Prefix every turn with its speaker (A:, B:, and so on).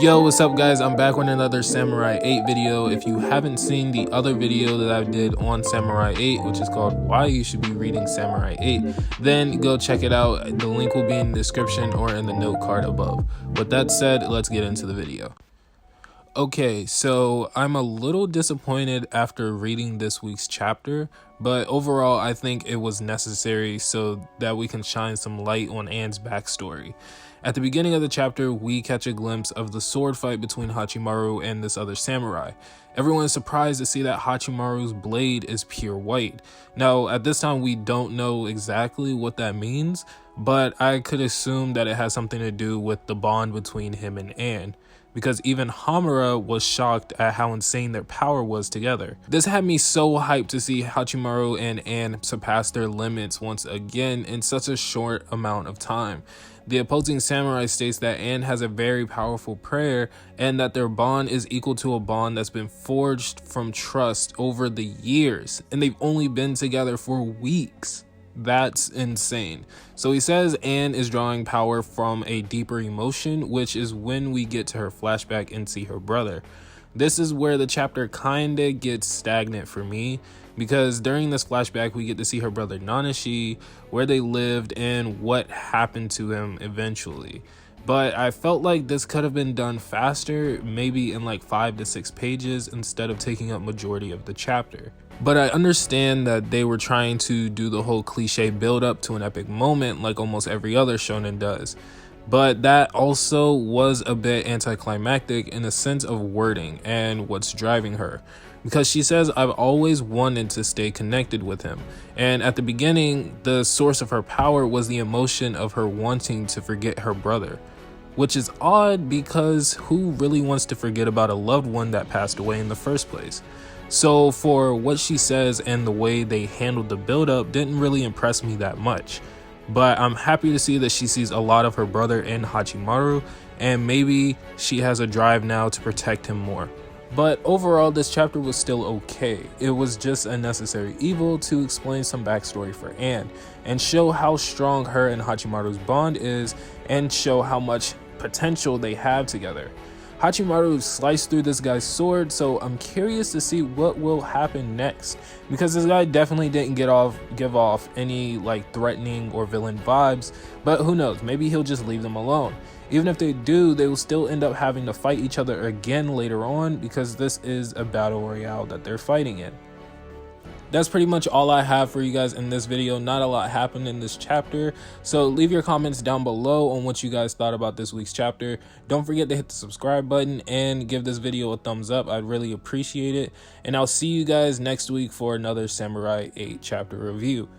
A: Yo, what's up guys? I'm back with another Samurai 8 video. If you haven't seen the other video that I did on Samurai 8, which is called Why You Should Be Reading Samurai 8, then go check it out. The link will be in the description or in the note card above. With that said, let's get into the video. Okay, so I'm a little disappointed after reading this week's chapter, but overall I think it was necessary so that we can shine some light on Anne's backstory. At the beginning of the chapter, we catch a glimpse of the sword fight between Hachimaru and this other samurai. Everyone is surprised to see that Hachimaru's blade is pure white. Now, at this time, we don't know exactly what that means, but I could assume that it has something to do with the bond between him and Anne, because even Hamura was shocked at how insane their power was together. This had me so hyped to see Hachimaru and Anne surpass their limits once again in such a short amount of time. The opposing samurai states that Anne has a very powerful prayer and that their bond is equal to a bond that's been forged from trust over the years, and they've only been together for weeks. That's insane. So he says Anne is drawing power from a deeper emotion, which is when we get to her flashback and see her brother. This is where the chapter kinda gets stagnant for me, because during this flashback we get to see her brother Nanashi, where they lived, and what happened to him eventually. But I felt like this could have been done faster, maybe in like 5 to 6 pages instead of taking up majority of the chapter. But I understand that they were trying to do the whole cliche build up to an epic moment like almost every other shonen does. But that also was a bit anticlimactic in the sense of wording and what's driving her. Because she says, I've always wanted to stay connected with him. And at the beginning, the source of her power was the emotion of her wanting to forget her brother. Which is odd, because who really wants to forget about a loved one that passed away in the first place? So for what she says and the way they handled the build-up didn't really impress me that much. But I'm happy to see that she sees a lot of her brother in Hachimaru, and maybe she has a drive now to protect him more. But overall, this chapter was still okay. It was just a necessary evil to explain some backstory for Anne, and show how strong her and Hachimaru's bond is, and show how much potential they have together. Hachimaru sliced through this guy's sword, so I'm curious to see what will happen next, because this guy definitely didn't give off any like threatening or villain vibes, but who knows, maybe he'll just leave them alone. Even if they do, they will still end up having to fight each other again later on, because this is a battle royale that they're fighting in. That's pretty much all I have for you guys in this video. Not a lot happened in this chapter, so leave your comments down below on what you guys thought about this week's chapter. Don't forget to hit the subscribe button and give this video a thumbs up. I'd really appreciate it, and I'll see you guys next week for another Samurai 8 chapter review.